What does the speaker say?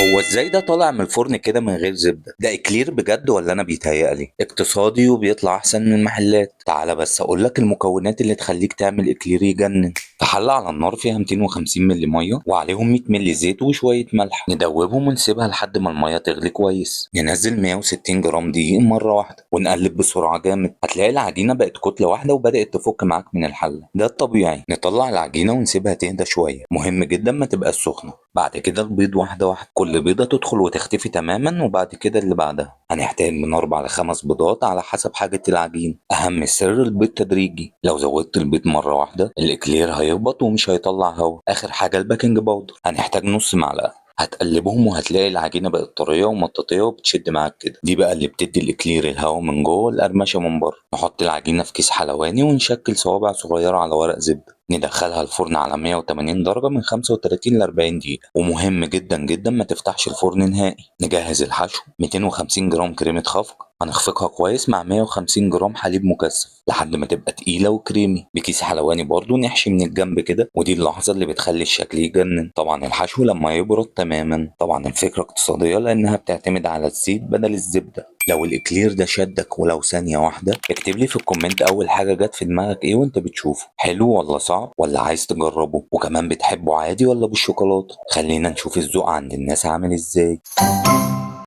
هو ازاي ده طالع من الفرن كده من غير زبدة؟ ده اكلير بجد ولا انا بيتهيألي؟ اقتصادي وبيطلع احسن من المحلات. تعالى بس اقول لك المكونات اللي تخليك تعمل اكلير يجنن. في حلة على النار فيها 250 مللي مية وعليهم 100 مللي زيت وشوية ملح، ندوبهم ونسيبها لحد ما المية تغلي كويس. ننزل 160 جرام دقيق مرة واحدة ونقلب بسرعة جامد، هتلاقي العجينة بقت كتلة واحدة وبدأت تفك معاك من الحلة. ده الطبيعي. نطلع العجينة ونسيبها تهدى شوية، مهم جدا ما تبقاش سخنة. بعد كده البيض واحدة واحدة، كل بيضة تدخل وتختفي تماما، وبعد كده اللي بعدها. هنحتاج من 4 ل5 بيضات على حسب حاجة العجين. أهم سر البيض تدريجي، لو زودت البيض مرة واحدة الإكلير هيهبط ومش هيطلع هوا. آخر حاجة البيكنج باودر، هنحتاج نص معلقة. هتقلبهم وهتلاقي العجينة بقت طرية ومطاطية وبتشد معاك كده، دي بقى اللي بتدي الإكلير الهوا من جوه والقرمشة من بره. نحط العجينة في كيس حلواني ونشكل صوابع صغيرة على ورق زبدة. ندخلها الفرن على 180 درجة من 35 ل 40 دقيقة، ومهم جدا جدا ما تفتحش الفرن نهائي. نجهز الحشو: 250 جرام كريمة خفق، هنخفقها كويس مع 150 جرام حليب مكثف لحد ما تبقى تقيلة وكريمي. بكيس حلواني برضو نحشي من الجنب كده، ودي اللحظة اللي بتخلي الشكل يجنن. طبعا الحشو لما يبرد تماما. طبعا الفكرة اقتصادية لأنها بتعتمد على الزيت بدل الزبدة. لو الإكلير ده شدك ولو ثانية واحدة، اكتب لي في الكومنت أول حاجة جت في دماغك إيه وأنت بتشوفه، حلو ولا صعب ولا عايز تجربه، وكمان بتحبه عادي ولا بالشوكولاتة. خلينا نشوف الذوق عند الناس عامل إزاي.